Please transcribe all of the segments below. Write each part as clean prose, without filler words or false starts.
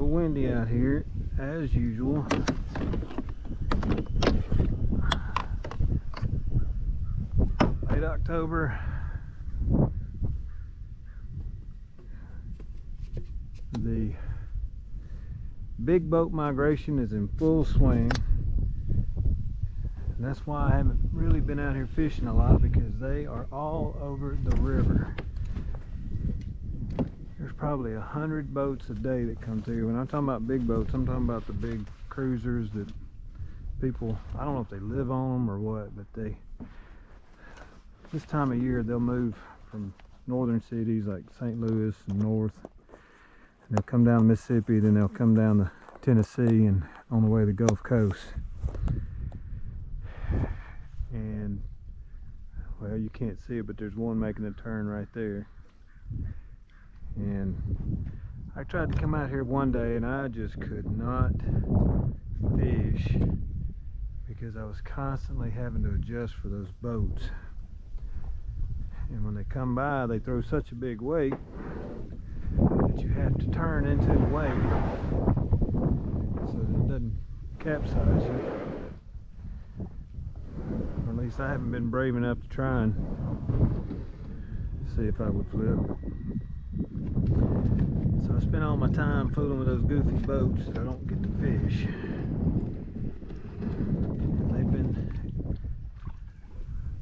little windy out here as usual. Late October. The big boat migration is in full swing. And that's why I haven't really been out here fishing a lot, because they are all over the river. There's probably 100 boats a day that come through. When I'm talking about big boats, I'm talking about the big cruisers that people, I don't know if they live on them or what, but this time of year they'll move from northern cities like St. Louis and north, and they'll come down Mississippi, then they'll come down to Tennessee and on the way to the Gulf Coast. And well, you can't see it, but there's one making a turn right there. And I tried to come out here one day and I just could not fish because I was constantly having to adjust for those boats. And when they come by, they throw such a big weight that you have to turn into the weight so that it doesn't capsize you. Or at least I haven't been brave enough to try and see if I would flip. So I spend all my time fooling with those goofy boats that I don't get to fish.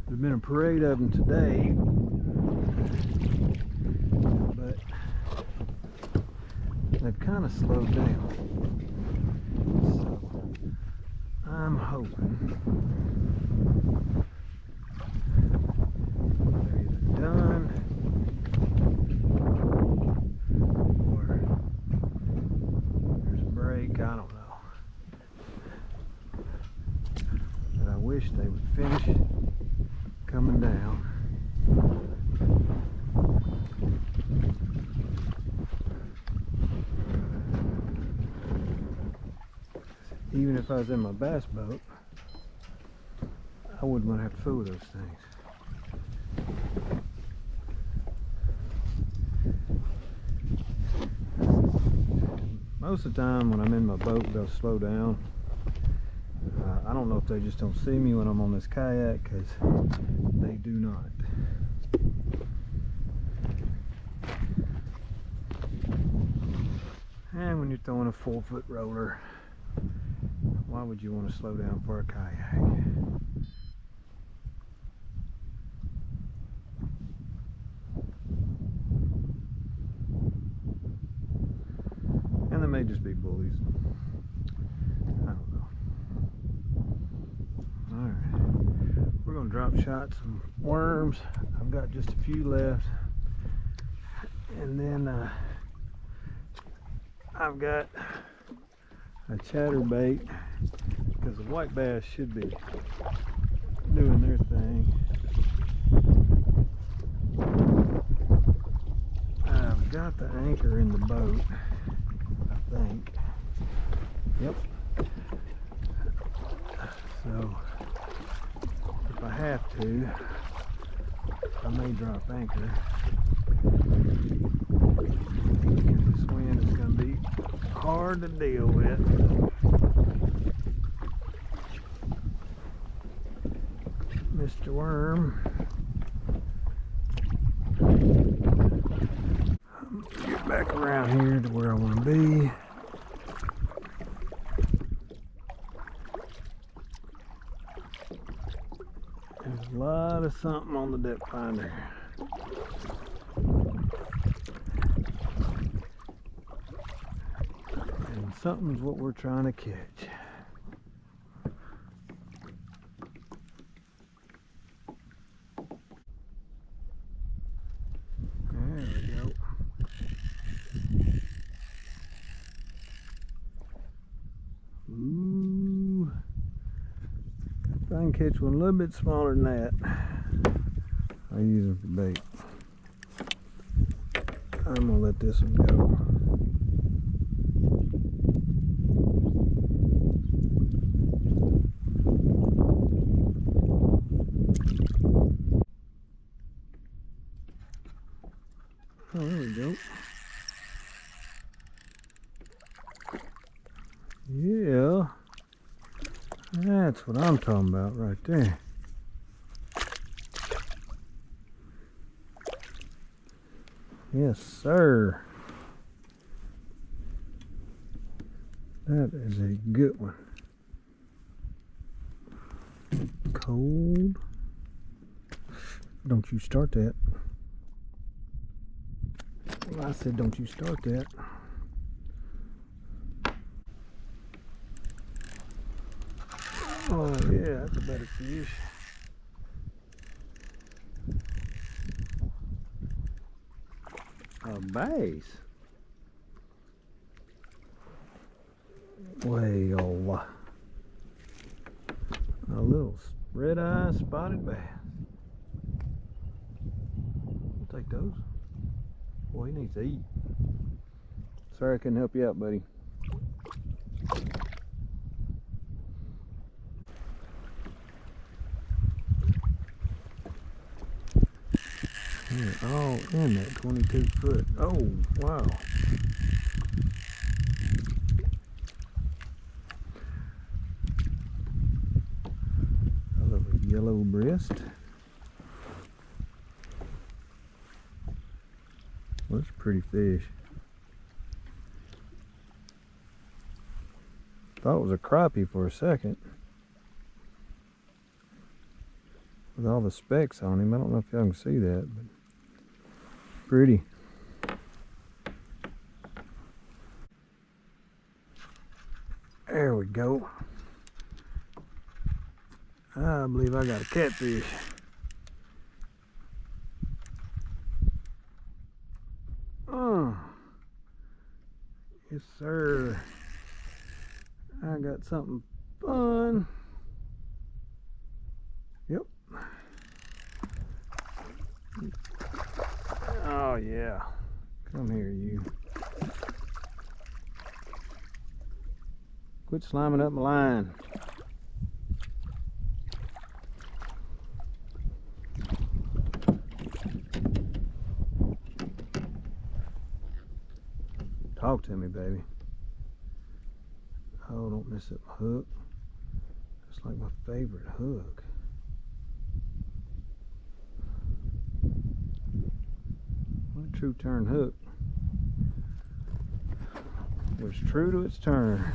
There's been a parade of them today, but they've kind of slowed down. So I'm hoping they're either done or there's a break. I don't know. But I wish they would finish coming down. Even if I was in my bass boat, I wouldn't want to have to fool with those things. Most of the time when I'm in my boat, they'll slow down. I don't know if they just don't see me when I'm on this kayak, because they do not. And when you're throwing a 4-foot roller, why would you want to slow down for a kayak? And they may just be bullies. I don't know. Alright, we're going to drop shot some worms. I've got just a few left. And then I've got a chatterbait, because the white bass should be doing their thing. I've got the anchor in the boat, I think. Yep. So if I have to, I may drop anchor, because this wind is going to be hard to deal with. Mr. Worm. Get back around here to where I want to be. There's a lot of something on the depth finder. And something's what we're trying to catch. There we go. Ooh. If I can catch one a little bit smaller than that, I'll use them for bait. I'm gonna let this one go. Oh, there we go. Yeah, that's what I'm talking about right there. Yes, sir. That is a good one. Cold. Don't you start that. I said don't you start that. Oh yeah, that's a better fish. A bass. Way over. A little red-eye spotted bass. I'll take those. Boy, he needs to eat. Sorry I couldn't help you out, buddy. They're all in that 22 foot. Oh, wow. A little yellow breast. Well, that's a pretty fish. Thought it was a crappie for a second. With all the specks on him. I don't know if y'all can see that, but pretty. There we go. I believe I got a catfish. Yes, sir. I got something fun. Yep. Oh, yeah. Come here, you. Quit sliming up my line. Talk to me, baby. Oh, don't mess up my hook. It's like my favorite hook. What a true turn hook. It was true to its turn.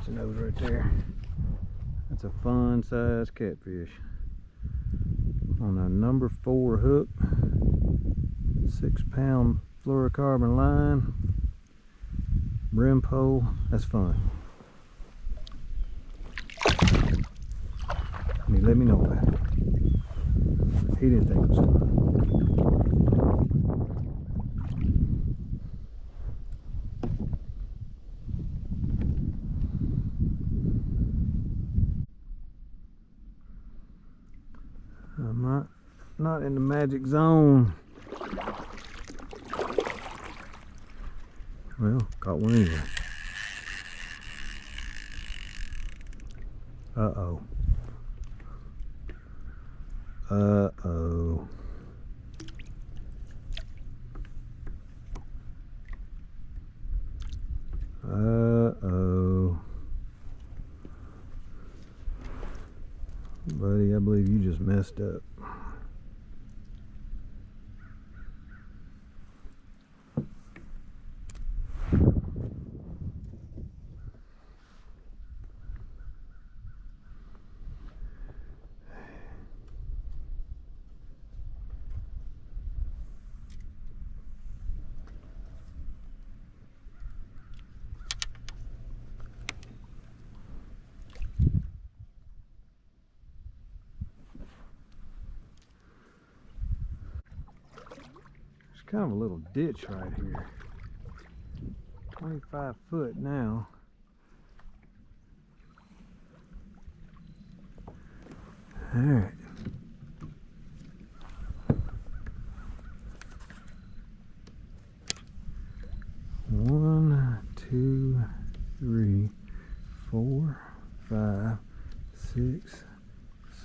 Those right there. That's a fun size catfish on a number 4 hook, 6-pound fluorocarbon line, brim pole. That's fun. He let me know that. He didn't think it was fun. I'm not in the magic zone. Well, caught one anyway. Uh-oh. Uh-oh. Uh-oh. Buddy, I believe you just messed up. Kind of a little ditch right here. 25 foot now. All right.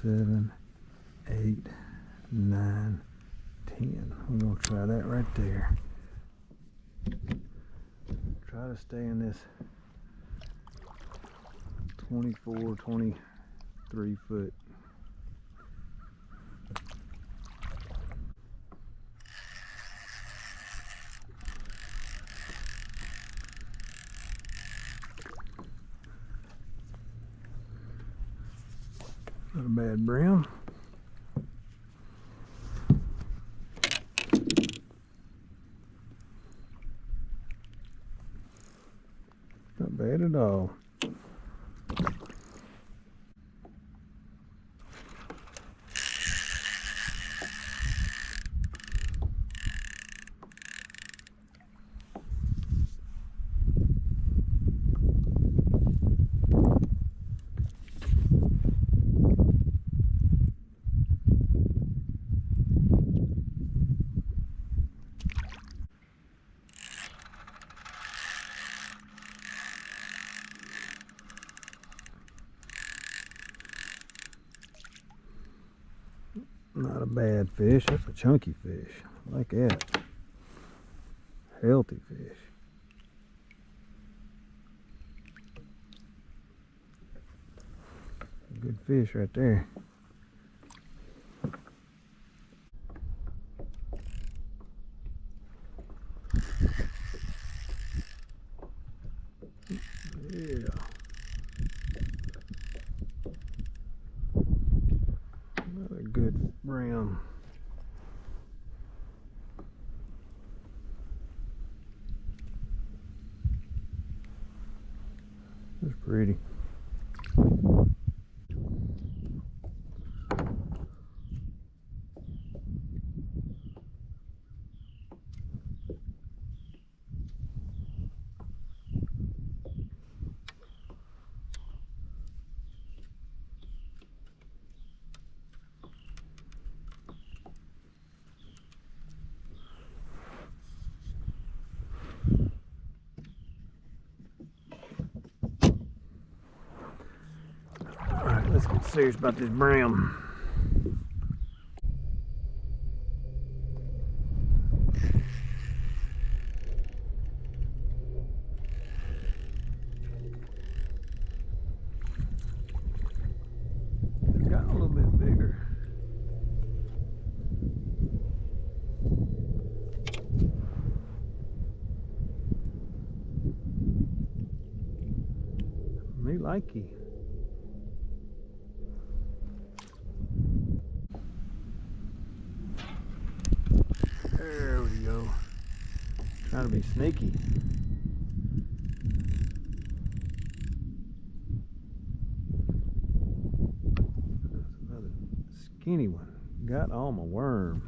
7, 8, 9, 10. We're going to try that right there. Try to stay in this 24, 23 foot. Not a bad brim. Not bad at all. Not a bad fish. That's a chunky fish. I like that. Healthy fish. Good fish right there. Yeah. Another good brim. That's pretty. Alright, let's get serious about this brim. Got a little bit bigger. Me likey. There we go. Trying to be sneaky. That's another skinny one. Got on my worm.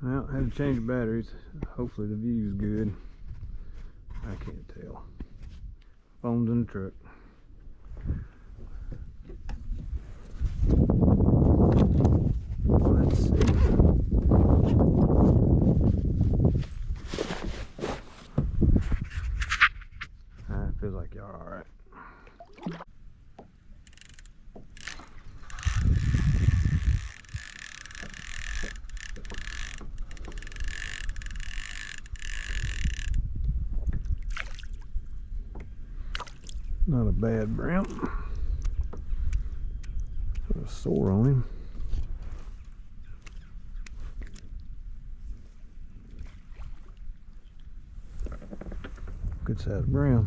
Well, I had to change the batteries. Hopefully the view's good. I can't tell. Phone's in the truck. Let's see. It feels like y'all are alright. Not a bad brim. Got a sore on him. Good size brim.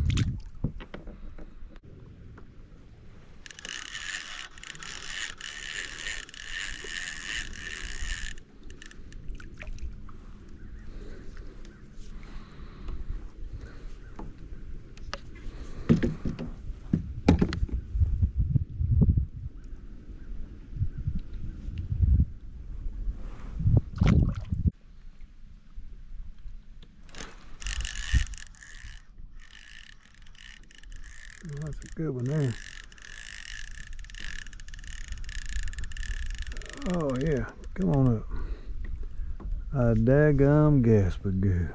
Well, that's a good one there. Oh yeah, come on up. A daggum gaspagoo.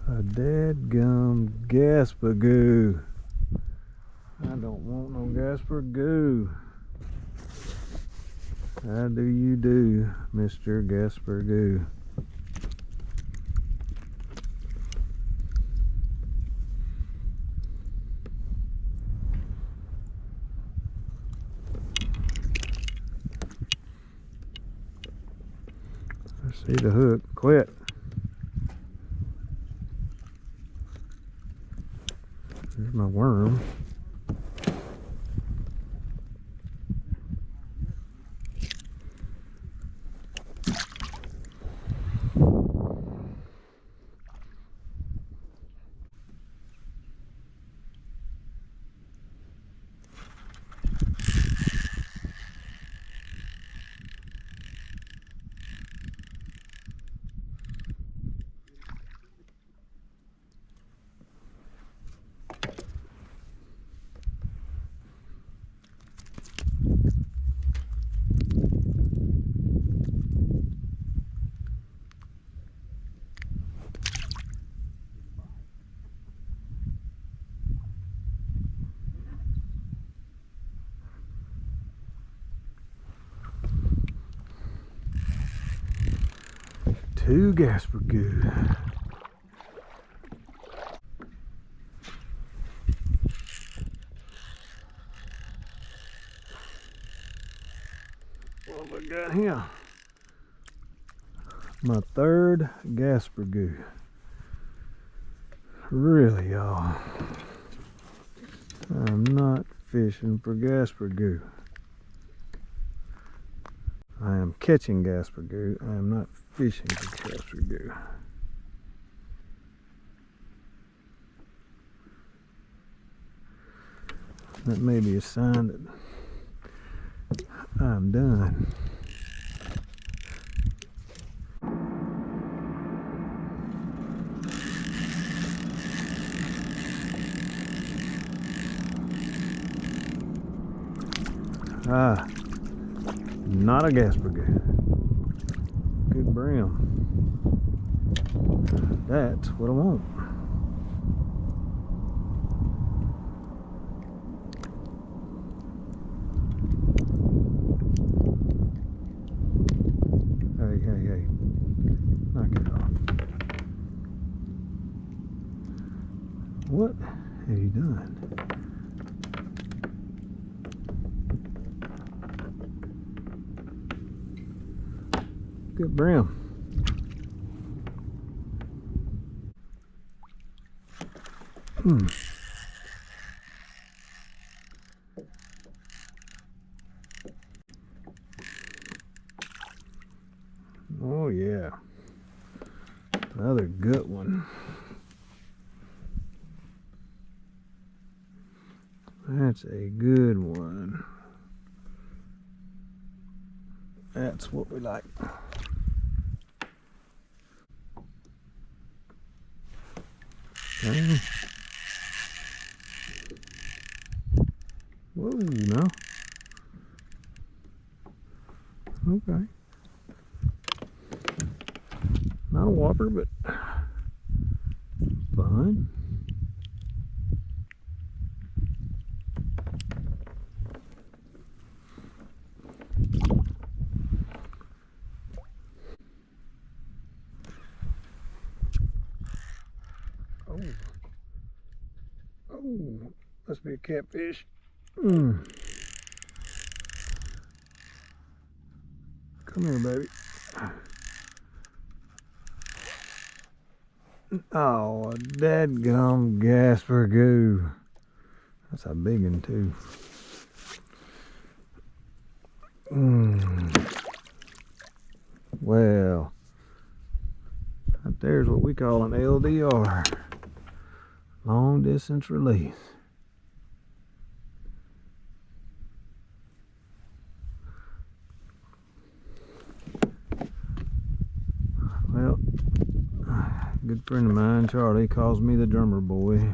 A dadgum gaspergoo. I don't want no gaspergoo. How do you do, Mr. Gaspergoo? I see the hook. Quit. There's my worm. Two gaspergoo. What have I got here? My third gaspergoo. Really, y'all. I'm not fishing for gaspergoo. I am catching gaspergoo. I am not fishing for gaspergoo. That may be a sign that I'm done. Ah, not a gaspergoo. Good brim. That's what I want. Hey. Knock it off. What have you done? Good brim. Oh yeah. Another good one. That's a good one. That's what we like. Okay. Whoa, no. Okay. Not a whopper, but fine. Oh, must be a catfish. Come here, baby. Oh, dadgum gaspergoo. That's a big one too. Well, right there's what we call an LDR. Long distance release. Well, a good friend of mine, Charlie, calls me the drummer boy.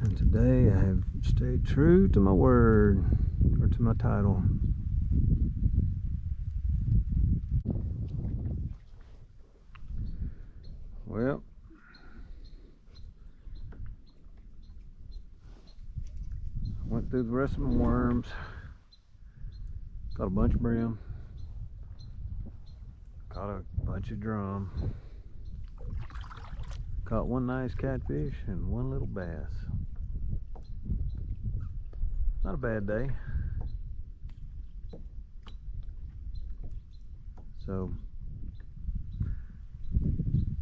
And today I have stayed true to my word, or to my title. Well, went through the rest of my worms. Caught a bunch of brim. Caught a bunch of drum. Caught one nice catfish and one little bass. Not a bad day. So,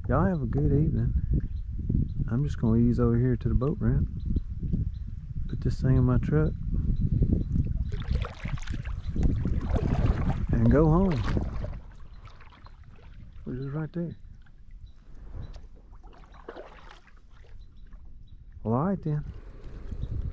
y'all have a good evening. I'm just gonna ease over here to the boat ramp. Put this thing in my truck. And go home. Which is right there. Well, alright then.